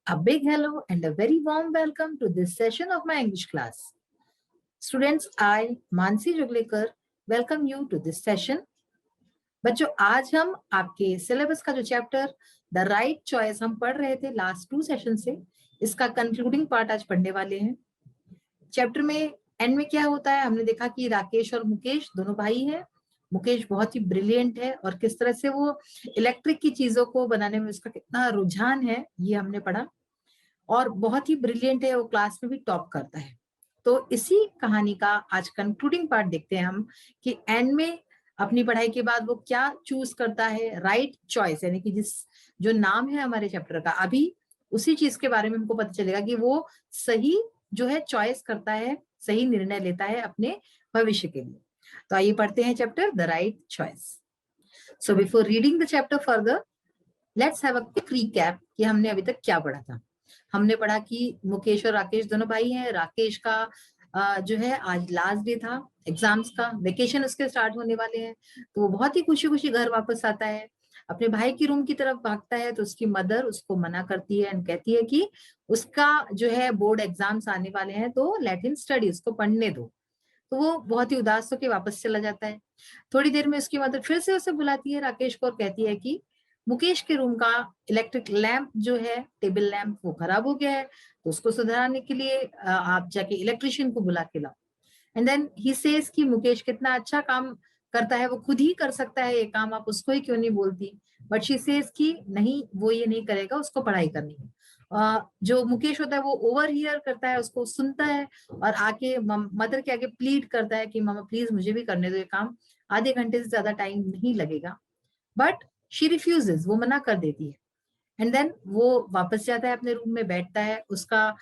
A big hello and a very warm welcome to this session of my English class. Students, I, Mansi Juglekar, welcome you to this session. बच्चों, आज हम आपके syllabus का जो chapter the right choice हम पढ़ रहे थे लास्ट 2 सेशन से, इसका कंक्लूडिंग पार्ट आज पढ़ने वाले हैं। चैप्टर में एंड में क्या होता है, हमने देखा कि राकेश और मुकेश दोनों भाई हैं। मुकेश बहुत ही ब्रिलियंट है और किस तरह से वो इलेक्ट्रिक की चीजों को बनाने में उसका कितना रुझान है, ये हमने पढ़ा। और बहुत ही ब्रिलियंट है, वो क्लास में भी टॉप करता है। तो इसी कहानी का आज कंक्लूडिंग पार्ट देखते हैं हम कि एंड में अपनी पढ़ाई के बाद वो क्या चूज करता है, राइट चॉइस, यानी कि जिस जो नाम है हमारे चैप्टर का, अभी उसी चीज के बारे में हमको पता चलेगा कि वो सही जो है चॉइस करता है, सही निर्णय लेता है अपने भविष्य के लिए। तो आइए पढ़ते हैं chapter the right choice. So before reading the chapter further, let's have a quick recap कि हमने अभी तक क्या पढ़ा था। हमने पढ़ा कि मुकेश और राकेश दोनों भाई हैं। राकेश का जो है आज लास्ट डे था एग्जाम्स का, वेकेशन उसके स्टार्ट होने वाले हैं, तो वो बहुत ही खुशी खुशी घर वापस आता है। अपने भाई की रूम की तरफ भागता है तो उसकी मदर उसको मना करती है एंड कहती है कि उसका जो है बोर्ड एग्जाम्स आने वाले हैं तो लेट हिम स्टडी, उसको पढ़ने दो। तो वो बहुत ही उदास होकर वापस चला जाता है। थोड़ी देर में उसकी मदर फिर से उसे बुलाती है राकेश को और कहती है कि मुकेश के रूम का इलेक्ट्रिक लैंप जो है, टेबल लैंप, वो खराब हो गया है, तो उसको सुधारने के लिए आप जाके इलेक्ट्रिशियन को बुला के लाओ। एंड देन ही सेज कि मुकेश कितना अच्छा काम करता है, वो खुद ही कर सकता है ये काम, आप उसको ही क्यों नहीं बोलती। बट शी सेज कि नहीं, वो ये नहीं करेगा, उसको पढ़ाई करनी है। जो मुकेश होता है वो ओवर हियर करता है, उसको सुनता है और आके मदर के आगे प्लीड करता है कि मामा प्लीज मुझे भी करने दो ये काम, आधे घंटे से ज्यादा टाइम नहीं लगेगा। बट शी रिफ्यूजेस, वो मना कर देती है। एंड देन वो वापस जाता है अपने रूम में, बैठता है, उसका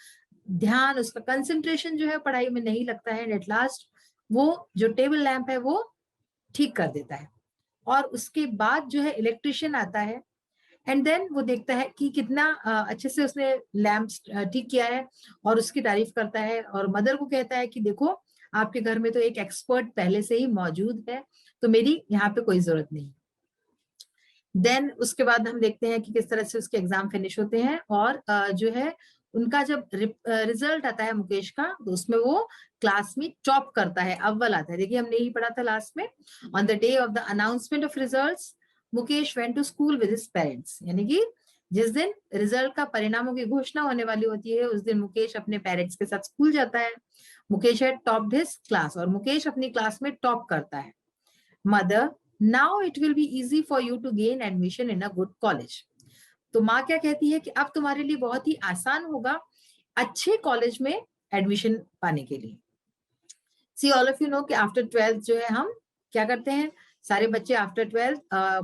ध्यान, उसका कंसंट्रेशन जो है पढ़ाई में नहीं लगता है। एंड एट लास्ट वो जो टेबल लैंप है वो ठीक कर देता है। और उसके बाद जो है इलेक्ट्रिशियन आता है एंड देन वो देखता है कि कितना अच्छे से उसने लैंप ठीक किया है और उसकी तारीफ करता है और मदर को कहता है कि देखो आपके घर में तो एक एक्सपर्ट पहले से ही मौजूद है, तो मेरी यहाँ पे कोई जरूरत नहीं। देन उसके बाद हम देखते हैं कि किस तरह से उसके एग्जाम फिनिश होते हैं और जो है उनका जब रिजल्ट आता है मुकेश का, तो उसमें वो क्लास में टॉप करता है, अव्वल आता है। देखिए हमने यही पढ़ा था लास्ट में, on the day of the announcement of results Mukesh went to school with his parents, यानी कि जिस दिन रिजल्ट का परिणामों की घोषणा होने वाली होती है उस दिन मुकेश अपने पेरेंट्स के साथ स्कूल जाता है। मुकेश है टॉप हिज क्लास और मुकेश अपनी क्लास में टॉप करता है। Mother, now it will be easy for you to gain admission in a good college. तो माँ क्या कहती है कि अब तुम्हारे लिए बहुत ही आसान होगा अच्छे कॉलेज में एडमिशन पाने के लिए। See all of you know कि आफ्टर 12th जो है हम क्या करते हैं, सारे बच्चे आफ्टर 12th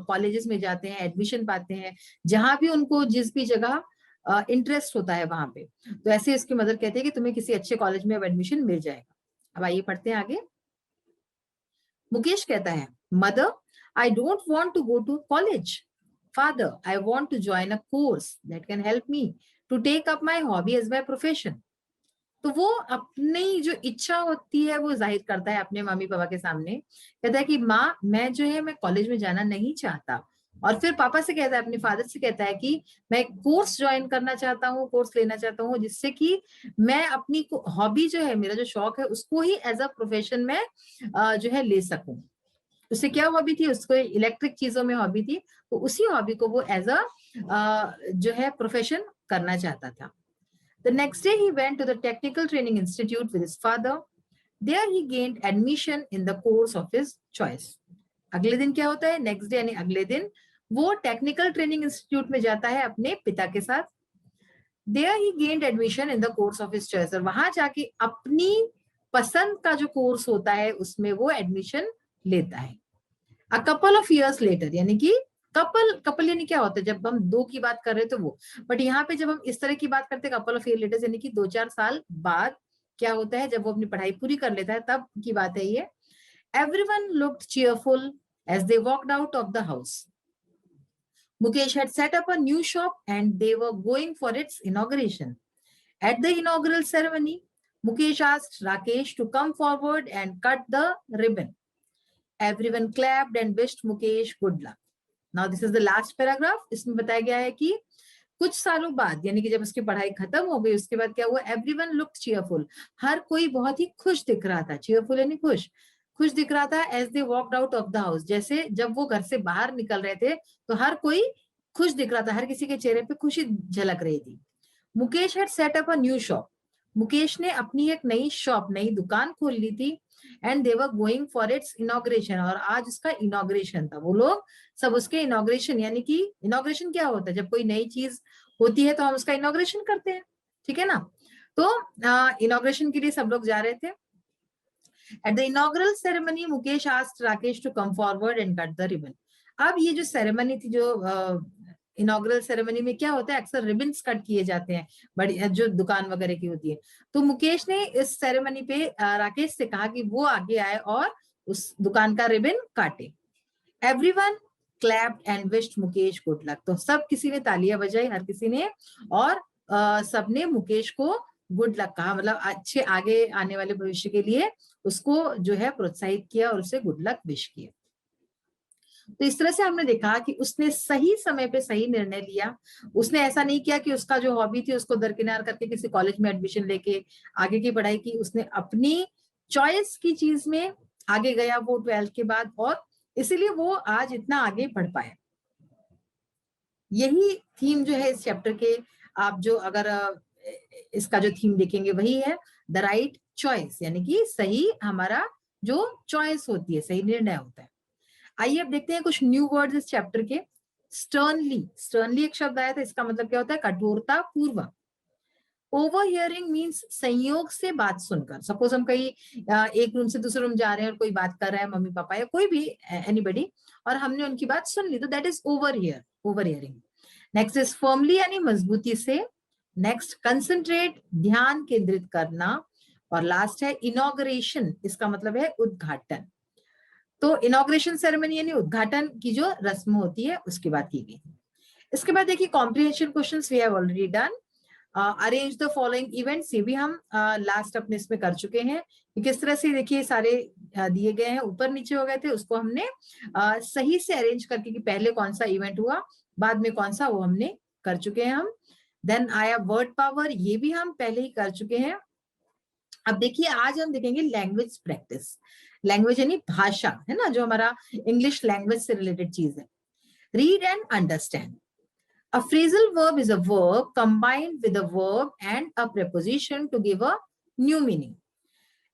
कॉलेजेस में जाते हैं, एडमिशन पाते हैं, जहां भी उनको जिस भी जगह इंटरेस्ट होता है वहां पे। तो ऐसे इसकी मदर कहती है कि तुम्हें किसी अच्छे कॉलेज में अब एडमिशन मिल जाएगा। अब आइए पढ़ते हैं आगे। मुकेश कहता है, mother I don't want to go to college, father I want to join a course that can help me to take up my hobby as my profession. तो वो अपनी जो इच्छा होती है वो जाहिर करता है अपने मम्मी पापा के सामने। कहता है कि माँ मैं जो है मैं कॉलेज में जाना नहीं चाहता। और फिर पापा से कहता है, अपने फादर से कहता है कि मैं कोर्स ज्वाइन करना चाहता हूँ, कोर्स लेना चाहता हूँ, जिससे कि मैं अपनी हॉबी जो है, मेरा जो शौक है, उसको ही एज अ प्रोफेशन में जो है ले सकूं। उससे क्या हॉबी थी, उसको इलेक्ट्रिक चीजों में हॉबी थी, तो उसी हॉबी को वो एज अ जो है प्रोफेशन करना चाहता था। The next day he went to the Technical Training Institute with his father. There he gained admission in the course of his choice. अगले दिन क्या होता है, नेक्स्ट डे यानी अगले दिन वो टेक्निकल ट्रेनिंग इंस्टीट्यूट में जाता है अपने पिता के साथ। There he gained admission in the course of his choice. और वहां जाके अपनी पसंद का जो कोर्स होता है उसमें वो एडमिशन लेता है। A couple of years later, यानी कि कपल, कपल यानी क्या होता है, जब हम दो की बात कर रहे हैं तो वो, बट यहाँ पे जब हम इस तरह की बात करते हैं कपल ऑफ ईयर लेटर, यानी कि 2-4 साल बाद क्या होता है, जब वो अपनी पढ़ाई पूरी कर लेता है तब की बात है ये। Everyone looked cheerful as they walked out of the house. Mukesh had set up a new shop and they were going for its inauguration. At the inaugural ceremony, Mukesh asked Rakesh to come forward and cut the ribbon. Everyone clapped and wished Mukesh good luck. Now this is the last paragraph. इसमें बताया गया है कि कुछ सालों बाद यानी कि जब उसकी पढ़ाई खत्म हो गई, उसके बाद क्या हुआ, एवरीवन लुक्ड चीयरफुल, हर कोई बहुत ही खुश दिख रहा था, चीयरफुल यानी खुश, खुश दिख रहा था। As they walked out of the house, जैसे जब वो घर से बाहर निकल रहे थे तो हर कोई खुश दिख रहा था, हर किसी के चेहरे पे खुशी झलक रही थी। Mukesh had set up a new shop, Mukesh ने अपनी एक नई शॉप, नई दुकान खोल ली थी। And they were going for its inauguration, और आज उसका इनॉग्रेशन था, वो लोग सब उसके इनॉग्रेशन, यानी कि इनॉग्रेशन क्या होता है, जब कोई नई चीज होती है तो हम उसका इनॉग्रेशन करते हैं, ठीक है ना। तो इनॉग्रेशन के लिए सब लोग जा रहे थे। At the inaugural ceremony Mukesh asked Rakesh to come forward and cut the ribbon. अब ये जो सेरेमनी थी, जो इनॉग्रल सेरेमनी में क्या होता है, अक्सर रिबन्स कट किए जाते हैं, बड़ी जो दुकान वगैरह की होती है। तो मुकेश ने इस सेरेमनी पे राकेश से कहा कि वो आगे आए और उस दुकान का रिबन काटे। Everyone clapped and wished Mukesh good luck, तो सब किसी ने तालियां बजाई, हर किसी ने, और सबने मुकेश को गुड लक कहा, मतलब अच्छे आगे आने वाले भविष्य के लिए उसको जो है प्रोत्साहित किया और उसे गुड लक विश किया। तो इस तरह से हमने देखा कि उसने सही समय पे सही निर्णय लिया। उसने ऐसा नहीं किया कि उसका जो हॉबी थी उसको दरकिनार करके किसी कॉलेज में एडमिशन लेके आगे की पढ़ाई की, उसने अपनी चॉइस की चीज में आगे गया वो 12th के बाद, और इसीलिए वो आज इतना आगे बढ़ पाया। यही थीम जो है इस चैप्टर के, आप जो अगर इसका जो थीम देखेंगे वही है द राइट चॉइस, यानी कि सही हमारा जो चॉइस होती है, सही निर्णय होता है। आइए अब देखते हैं कुछ न्यू वर्ड्स इस चैप्टर के। स्टर्नली, स्टर्नली एक शब्द आया था, इसका मतलब क्या होता है, कठोरता पूर्वक। ओवर हियरिंग मीन्स संयोग से बात सुनकर, सपोज हम कहीं एक रूम से दूसरे रूम जा रहे हैं और कोई बात कर रहा है, मम्मी पापा या कोई भी एनीबडी, और हमने उनकी बात सुन ली, तो that is over hearing. Next is firmly यानी मजबूती से। नेक्स्ट कंसंट्रेट, ध्यान केंद्रित करना। और लास्ट है इनॉग्रेशन, इसका मतलब है उद्घाटन। तो इनॉग्रेशन सेरेमनी यानी उद्घाटन की जो रस्म होती है उसकी बात की गई। इसके बाद देखिए comprehension questions we have already done. Arrange the following events, ये भी हम लास्ट अपने इसमें कर चुके हैं कि किस तरह से, देखिए सारे दिए गए हैं, ऊपर नीचे हो गए थे, उसको हमने सही से अरेंज करके कि पहले कौन सा इवेंट हुआ बाद में कौन सा, वो हमने कर चुके हैं हम। देन आया वर्ड पावर, ये भी हम पहले ही कर चुके हैं। अब देखिए आज हम देखेंगे लैंग्वेज प्रैक्टिस। लैंग्वेज यानी भाषा, है ना, जो हमारा इंग्लिश लैंग्वेज से रिलेटेड चीज है। Read and understand. A phrasal verb is a verb combined with a verb and a preposition to give a new meaning.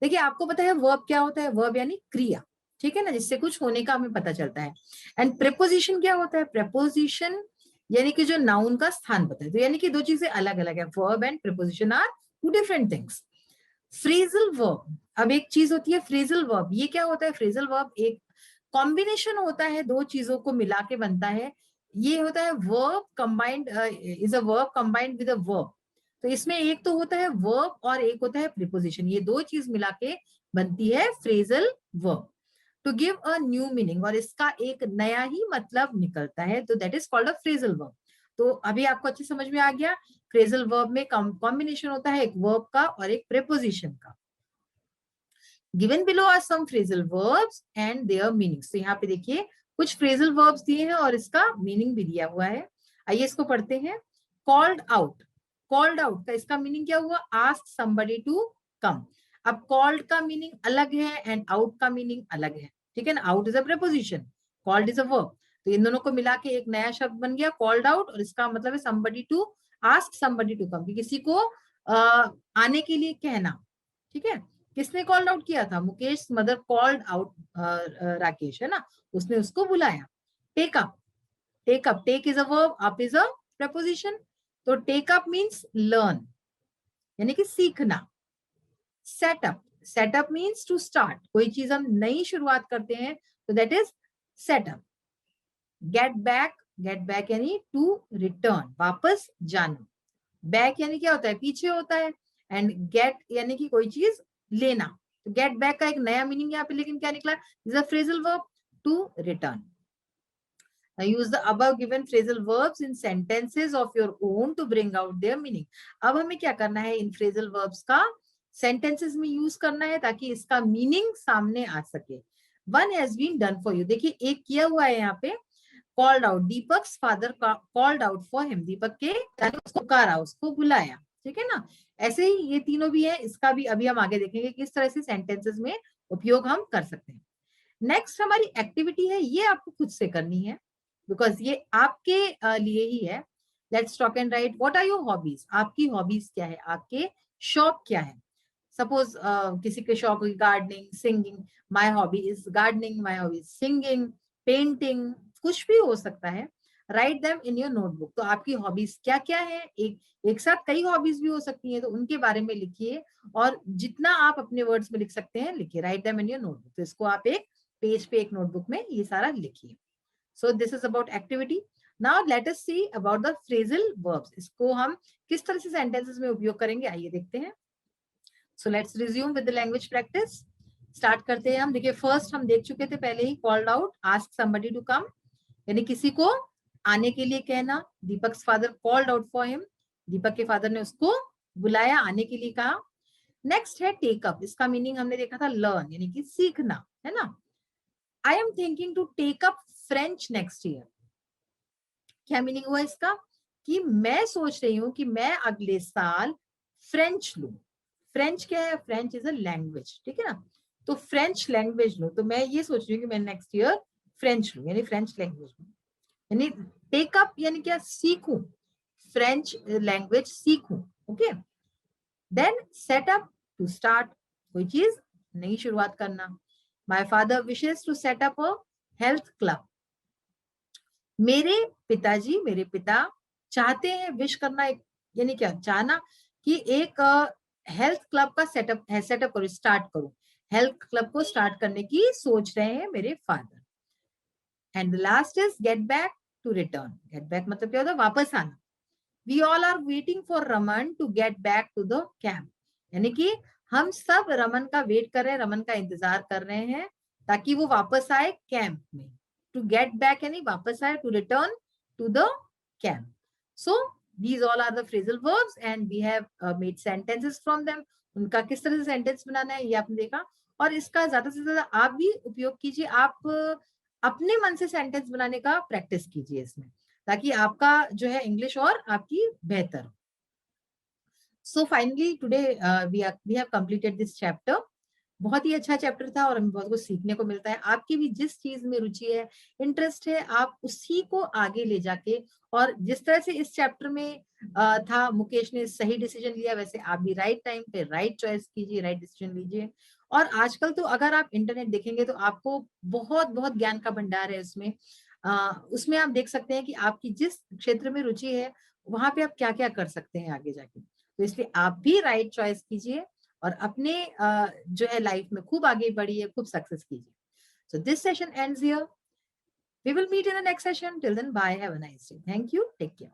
देखिए आपको पता है वर्ब क्या होता है, वर्ब यानी क्रिया, ठीक है ना, जिससे कुछ होने का हमें पता चलता है। एंड प्रेपोजिशन क्या होता है, प्रेपोजिशन यानी कि जो नाउन का स्थान बताए, तो यानी कि दो चीजें अलग अलग है, verb and preposition are two different things. Phrasal verb, अब एक चीज होती है फ्रेजल वर्ब, ये क्या होता है, फ्रेजल वर्ब एक कॉम्बिनेशन होता है, दो चीजों को मिला के बनता है। ये होता है verb combined, is a verb combined with a verb. तो इसमें एक तो होता है वर्ब और एक होता है प्रीपोजिशन, ये दो चीज मिला के बनती है phrasal verb to give a new meaning, और इसका एक नया ही मतलब निकलता है, तो that is called a phrasal verb. तो अभी आपको अच्छे समझ में आ गया, फ्रेजल वर्ब में कॉम्बिनेशन होता है एक वर्ब का और एक प्रेपोजिशन का। Given below are some phrasal verbs and their meanings, तो यहाँ पे देखिए कुछ फ्रेजल वर्ब्स दिए हैं और इसका मीनिंग भी दिया हुआ है। आइए इसको पढ़ते हैं। कॉल्ड आउट, कॉल्ड आउट का इसका मीनिंग क्या हुआ, आस्क समबडी टू कम। अब कॉल्ड का मीनिंग अलग है एंड आउट का मीनिंग अलग है, ठीक है ना। Out is a preposition, called is a verb, तो इन दोनों को मिला के एक नया शब्द बन गया कॉल्ड आउट, और इसका मतलब है somebody to, ask somebody to come, कि किसी को आने के लिए कहना, ठीक है। किसने कॉल्ड आउट किया था, Mukesh mother called out Rakesh, है ना, उसने उसको बुलाया। Take up, take up, take is a verb, up is a preposition, तो टेक अप मीन्स लर्न यानी कि सीखना। Setup, setup means to start, कोई चीज हम नई शुरुआत करते हैं तो that is setup. Get back, get back यानी टू रिटर्न, वापस जाना। बैक यानी क्या होता है, पीछे होता है, एंड गेट यानी कि कोई चीज लेना, तो गेट बैक का एक नया मीनिंग यहाँ पे लेकिन क्या निकला, is a phrasal verb to return. use the above given phrasal verbs in sentences of your own to bring out their meaning. अब हमें क्या करना है, इन phrasal verbs का sentences में यूज करना है ताकि इसका मीनिंग सामने आ सके। One has been done for you, देखिए एक किया हुआ है यहाँ पे, called out, Deepak's father called out for him, Deepak के उसको पुकारा, उसको बुलाया, ठीक है ना। ऐसे ही ये तीनों भी है, इसका भी अभी हम आगे देखेंगे किस तरह से सेंटेंसेस में उपयोग हम कर सकते हैं। नेक्स्ट हमारी एक्टिविटी है, ये आपको खुद से करनी है बिकॉज ये आपके लिए ही है। Let's talk and write, what are your hobbies, आपकी हॉबीज क्या है, आपके शौक क्या है। सपोज किसी के शौक हुई gardening, singing, my hobby is gardening, my hobby is singing, painting, कुछ भी हो सकता है। Write them in your notebook, तो आपकी हॉबीज क्या क्या है, एक साथ कई हॉबीज भी हो सकती है, तो उनके बारे में लिखिए और जितना आप अपने वर्ड्स में लिख सकते हैं लिखिए। Write them in your notebook, तो इसको आप एक पेज पे, एक नोटबुक में ये सारा लिखिए। So this is about activity. Now let us see about the phrasal verbs, इसको हम किस तरह से सेंटेंसेस में उपयोग करेंगे, आइए देखते हैं। So let's resume with the language practice. Start करते हैं हम। देखिए फर्स्ट हम देख चुके थे पहले ही, called out, ask somebody to come, यानी किसी को आने के लिए कहना। Deepak's father called out for him, Deepak के फादर ने उसको बुलाया, आने के लिए कहा। नेक्स्ट है टेक अप, इसका मीनिंग हमने देखा था लर्न, यानी कि सीखना, है ना। I am thinking to take up French next year, क्या मीनिंग हुआ इसका, कि मैं सोच रही हूं कि मैं अगले साल फ्रेंच लूं। फ्रेंच क्या है, फ्रेंच इज अ लैंग्वेज, ठीक है ना। तो फ्रेंच लैंग्वेज लूं, तो मैं ये सोच रही हूँ कि मैं नेक्स्ट ईयर फ्रेंच लूं, यानी फ्रेंच लैंग्वेज लूं। यानी टेक अप यानी क्या, सीखूं, फ्रेंच लैंग्वेज सीखूं, okay. Then set up, to start, कोई चीज नई शुरुआत करना। My father wishes to set up a health club, मेरे पिताजी, मेरे पिता चाहते हैं, विश करना यानी क्या, चाहना कि एक हेल्थ क्लब का सेटअप करो, स्टार्ट करो, हेल्थ क्लब को स्टार्ट करने की सोच रहे हैं मेरे father. And the last is get back to return, get back मतलब क्या होता है, वापस आना। We all are waiting for Raman to get back to the camp, यानी कि हम सब रमन का वेट कर रहे हैं, रमन का इंतजार कर रहे हैं ताकि वो वापस आए कैंप में। टू गेट बैक यानी वापस आए, to return to the camp. So these all are the phrasal verbs and we have made sentences from them। उनका किस तरह से सेंटेंस बनाना है ये आपने देखा, और इसका ज्यादा से ज्यादा आप भी उपयोग कीजिए। आप अपने मन से सेंटेंस बनाने का प्रैक्टिस कीजिए इसमें, ताकि आपका जो है इंग्लिश और आपकी बेहतर। So finally today we have completed this chapter. बहुत ही अच्छा चैप्टर था और हमें बहुत कुछ सीखने को मिलता है। आपकी भी जिस चीज में रुचि है, इंटरेस्ट है, आप उसी को आगे ले जाके, और जिस तरह से इस चैप्टर में था, मुकेश ने सही डिसीजन लिया, वैसे आप भी राइट टाइम पे राइट चॉइस कीजिए, राइट डिसीजन लीजिए। और आजकल तो अगर आप इंटरनेट देखेंगे तो आपको बहुत बहुत ज्ञान का भंडार है उसमें। उसमें आप देख सकते हैं कि आपकी जिस क्षेत्र में रुचि है वहां पे आप क्या क्या कर सकते हैं आगे जाके। तो इसलिए आप भी राइट चॉइस कीजिए और अपने जो है लाइफ में खूब आगे बढ़िए, खूब सक्सेस कीजिए। So this session ends here, we will meet in the next session, till then bye, have a nice day, thank you, take care.